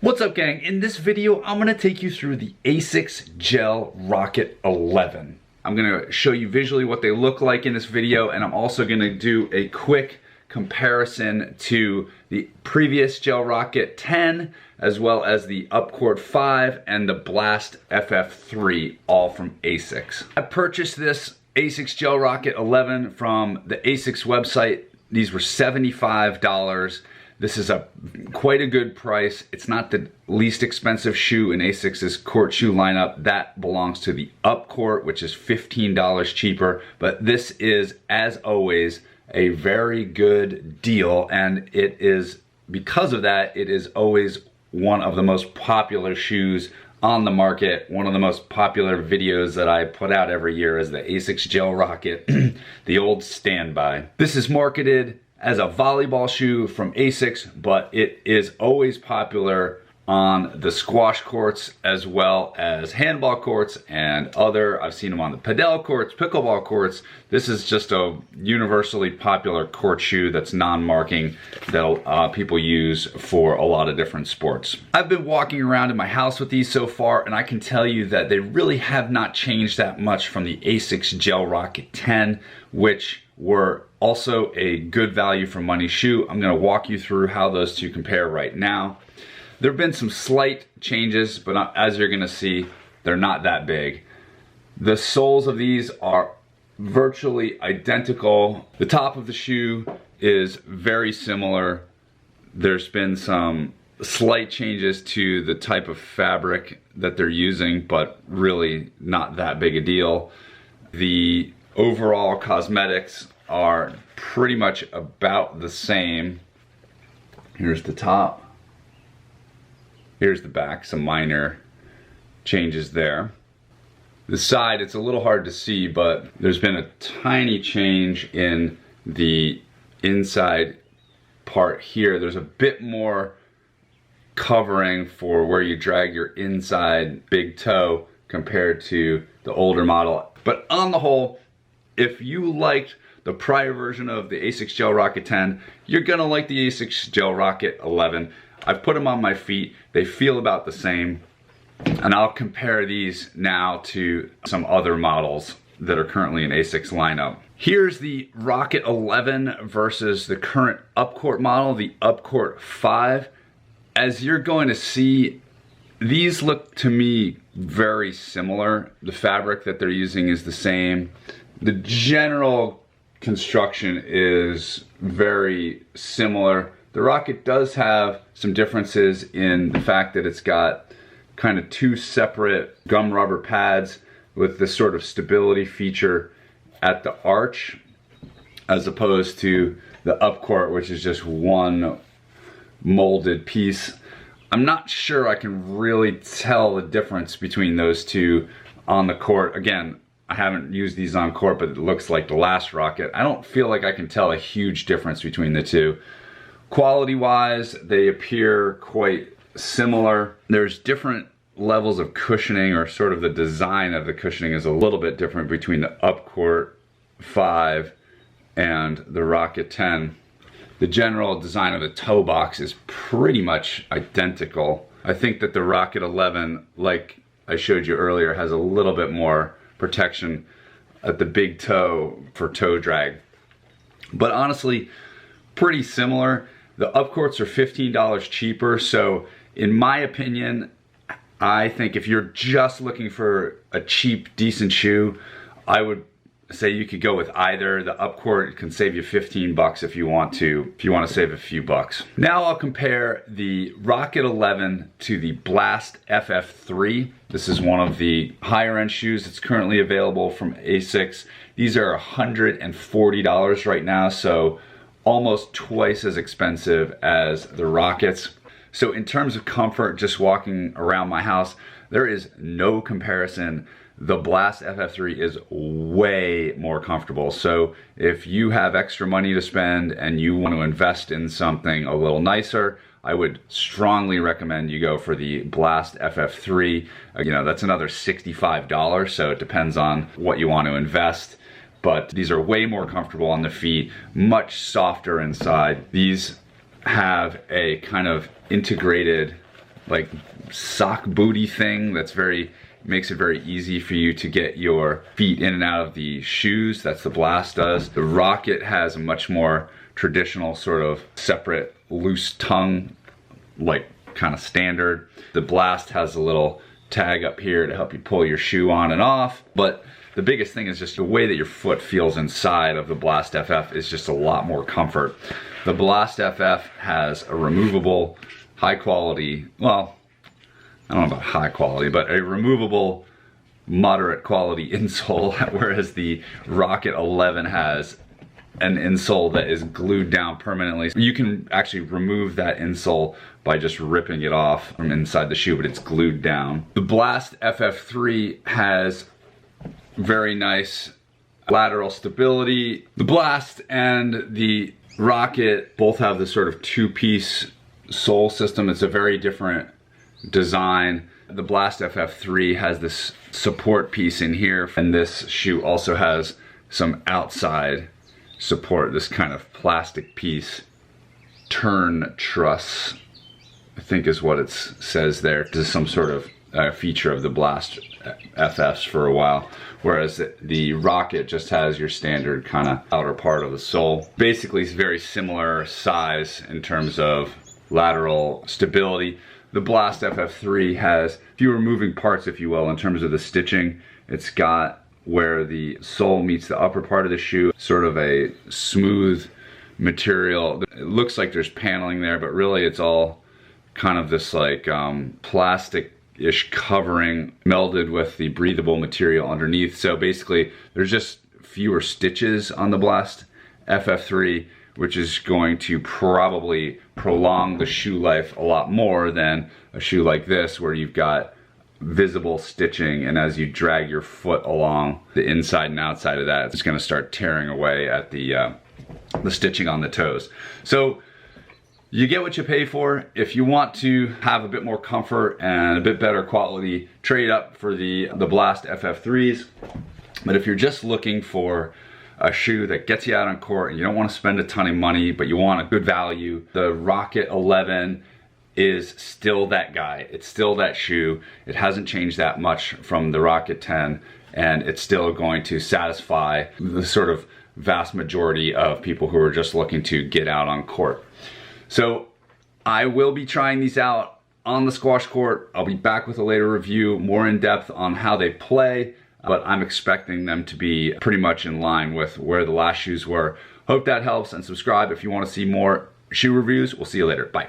What's up, gang? In this video, I'm gonna take you through the Asics Gel Rocket 11. I'm gonna show you visually what they look like in this video, and I'm also gonna do a quick comparison to the previous Gel Rocket 10, as well as the Upcourt 5 and the Blast FF3, all from Asics. I purchased this Asics Gel Rocket 11 from the Asics website. These were $75. This is quite a good price. It's not the least expensive shoe in Asics' court shoe lineup. That belongs to the Upcourt, which is $15 cheaper. But this is, as always, a very good deal. And it is, because of that, it is always one of the most popular shoes on the market. One of the most popular videos that I put out every year is the Asics Gel Rocket, the old standby. This is marketed as a volleyball shoe from Asics, but it is always popular on the squash courts as well as handball courts and I've seen them on the padel courts, pickleball courts. This is just a universally popular court shoe that's non-marking that people use for a lot of different sports. I've been walking around in my house with these so far, and I can tell you that they really have not changed that much from the Asics Gel Rocket 10, which were also a good value for money shoe. I'm gonna walk you through how those two compare right now. There have been some slight changes, but as you're gonna see, they're not that big. The soles of these are virtually identical. The top of the shoe is very similar. There's been some slight changes to the type of fabric that they're using, but really not that big a deal. The overall cosmetics are pretty much about the same. Here's the top. Here's the back, some minor changes there. The side, it's a little hard to see, but there's been a tiny change in the inside part here. There's a bit more covering for where you drag your inside big toe compared to the older model. But on the whole, if you liked the prior version of the Asics Gel Rocket 10, you're gonna like the Asics Gel Rocket 11. I've put them on my feet. They feel about the same. And I'll compare these now to some other models that are currently in Asics lineup. Here's the Rocket 11 versus the current Upcourt model, the Upcourt 5. As you're going to see, these look to me very similar. The fabric that they're using is the same. The general construction is very similar. The Rocket does have some differences in the fact that it's got kind of two separate gum rubber pads with this sort of stability feature at the arch, as opposed to the Upcourt, which is just one molded piece. I'm not sure I can really tell the difference between those two on the court. Again, I haven't used these on court, but it looks like the last Rocket. I don't feel like I can tell a huge difference between the two. Quality-wise, they appear quite similar. There's different levels of cushioning, or sort of the design of the cushioning is a little bit different between the Upcourt 5 and the Rocket 10. The general design of the toe box is pretty much identical. I think that the Rocket 11, like I showed you earlier, has a little bit more protection at the big toe for toe drag. But honestly, pretty similar. The Upcourts are $15 cheaper, so in my opinion, I think if you're just looking for a cheap, decent shoe, I would say you could go with either. The Upcourt can save you 15 bucks if you want to save a few bucks. Now I'll compare the Rocket 11 to the Blast FF3. This is one of the higher end shoes that's currently available from Asics. These are $140 right now, so almost twice as expensive as the Rockets. So in terms of comfort, just walking around my house, there is no comparison. The Blast FF3 is way more comfortable. So if you have extra money to spend and you want to invest in something a little nicer, I would strongly recommend you go for the Blast FF3. You know, that's another $65, so it depends on what you want to invest. But these are way more comfortable on the feet, much softer inside. These have a kind of integrated like sock booty thing that's makes it very easy for you to get your feet in and out of the shoes. That's the Blast does. The Rocket has a much more traditional sort of separate loose tongue, like kind of standard. The Blast has a little tag up here to help you pull your shoe on and off. But the biggest thing is just the way that your foot feels inside of the Blast FF is just a lot more comfort. The Blast FF has a removable, high quality, well, I don't know about high quality, but a removable, moderate quality insole, whereas the Rocket 11 has an insole that is glued down permanently. You can actually remove that insole by just ripping it off from inside the shoe, but it's glued down. The Blast FF3 has very nice lateral stability. The Blast and the Rocket both have this sort of two-piece sole system. It's a very different design. The Blast FF3 has this support piece in here, and this shoe also has some outside support, this kind of plastic piece. Turn truss, I think is what it says there. This is some sort of feature of the Blast FFs for a while, whereas the Rocket just has your standard kind of outer part of the sole. Basically, it's very similar size in terms of lateral stability. The Blast FF3 has fewer moving parts, if you will, in terms of the stitching. It's got where the sole meets the upper part of the shoe, sort of a smooth material. It looks like there's paneling there, but really it's all kind of this like plastic-ish covering melded with the breathable material underneath. So basically, there's just fewer stitches on the Blast FF3, which is going to probably prolong the shoe life a lot more than a shoe like this, where you've got visible stitching, and as you drag your foot along the inside and outside of that, it's going to start tearing away at the stitching on the toes. So you get what you pay for. If you want to have a bit more comfort and a bit better quality, trade up for the Blast FF3s. But if you're just looking for a shoe that gets you out on court and you don't want to spend a ton of money, but you want a good value, the Rocket 11 is still that guy. It's still that shoe. It hasn't changed that much from the Rocket 10, and it's still going to satisfy the sort of vast majority of people who are just looking to get out on court. So I will be trying these out on the squash court. I'll be back with a later review, more in depth on how they play, but I'm expecting them to be pretty much in line with where the last shoes were. Hope that helps, and subscribe if you want to see more shoe reviews. We'll see you later. Bye.